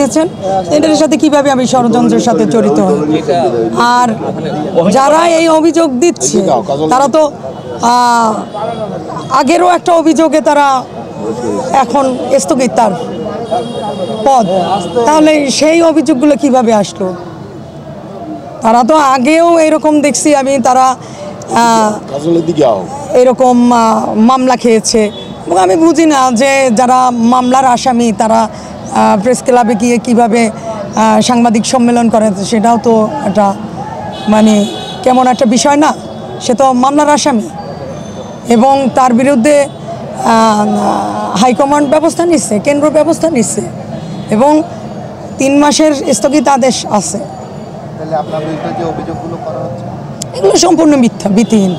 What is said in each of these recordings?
লিখেছেন, এটার সাথে কিভাবে আমি ষড়যন্ত্রের সাথে জড়িত হই। আর যারা এই অভিযোগ দিচ্ছে তারা তো আগেরও একটা অভিযোগে তারা এখন স্থগিত তার পদ, তাহলে সেই অভিযোগগুলো কিভাবে আসলো? তারা তো আগেও এরকম দেখছি আমি, তারা এরকম মামলা খেয়েছে। এবং আমি বুঝি না যে যারা মামলার আসামি তারা প্রেস ক্লাবে গিয়ে কীভাবে সাংবাদিক সম্মেলন করে, সেটাও তো একটা মানে কেমন একটা বিষয় না? সে তো মামলার আসামি এবং তার বিরুদ্ধে হাইকমান্ড ব্যবস্থা নিচ্ছে, কেন্দ্র ব্যবস্থা নিচ্ছে এবং 3 মাসের স্থগিত আদেশ আছে। এগুলো সম্পূর্ণ মিথ্যা, ভিত্তিহীন।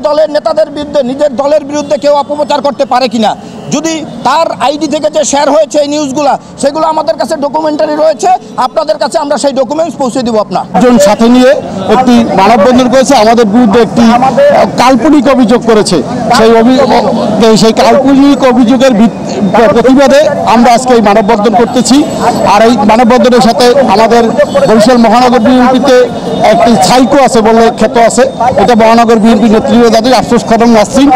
দলের নেতাদের বিরুদ্ধে, নিজের দলের বিরুদ্ধে কেউ অপপ্রচার করতে পারে কিনা, যদি তার আইডি থেকে যে শেয়ার হয়েছে এই নিউজগুলো, সেগুলো আমাদের কাছে ডকুমেন্টারি রয়েছে, আপনাদের কাছে আমরা সেই ডকুমেন্টস পৌঁছে দিব। আপনার একজন সাথে নিয়ে একটি মানববন্ধন করেছে, আমাদের বিরুদ্ধে একটি কাল্পনিক অভিযোগ করেছে। সেই কাল্পনিক অভিযোগের প্রতিবাদে আমরা আজকে এই মানববন্ধন করতেছি। আর এই মানববন্ধনের সাথে আমাদের বরিশাল মহানগর বিএনপিতে একটি সাইকো আছে বলে খ্যাত আছে, এটা মহানগর বিএনপি নেতৃত্বে আফসোস খরম নাসরিন,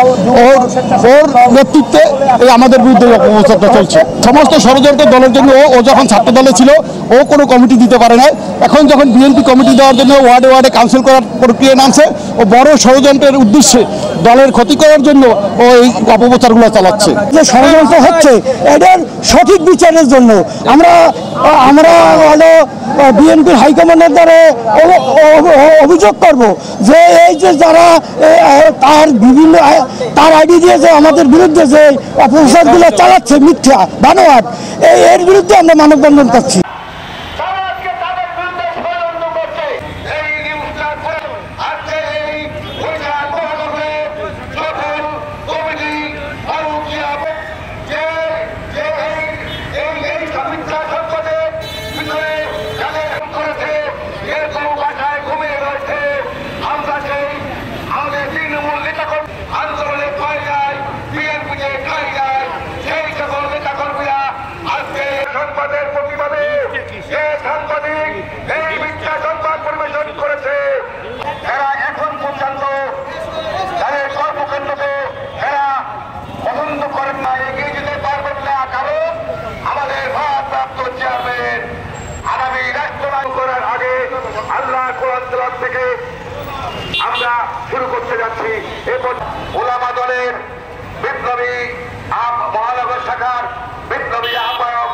ওর নেতৃত্বে এই আমাদের বিরুদ্ধে অপপ্রচারটা চলছে। সমস্ত ষড়যন্ত্র দলের জন্য ও যখন ছাত্র দলে ছিল ও কোনো কমিটি দিতে পারে না, এখন যখন বিএনপি কমিটি দেওয়ার জন্য ওয়ার্ডে ওয়ার্ডে কাউন্সিল করার প্রক্রিয়া নামছে, ও বড় ষড়যন্ত্রের উদ্দেশ্যে দলের ক্ষতি করার জন্য ও এই অপপ্রচারগুলো চালাচ্ছে। যে ষড়যন্ত্র হচ্ছে এটার সঠিক বিচারের জন্য আমরা হলো বিএনপির হাইকমান্ডের দ্বারা অভিযোগ করব যে এই যে যারা তার বিভিন্ন তার আইডি দিয়ে যে আমাদের বিরুদ্ধে যে অপপ্রচারগুলো চালাচ্ছে, মিথ্যা বানোয়াট, এর বিরুদ্ধে আমরা মানববন্ধন করছি। আমরা শুরু করতে যাচ্ছি। এরপর ওলামা দলের বিপ্লবী মহানগর শাখার বিপ্লবী আহ্বায়ক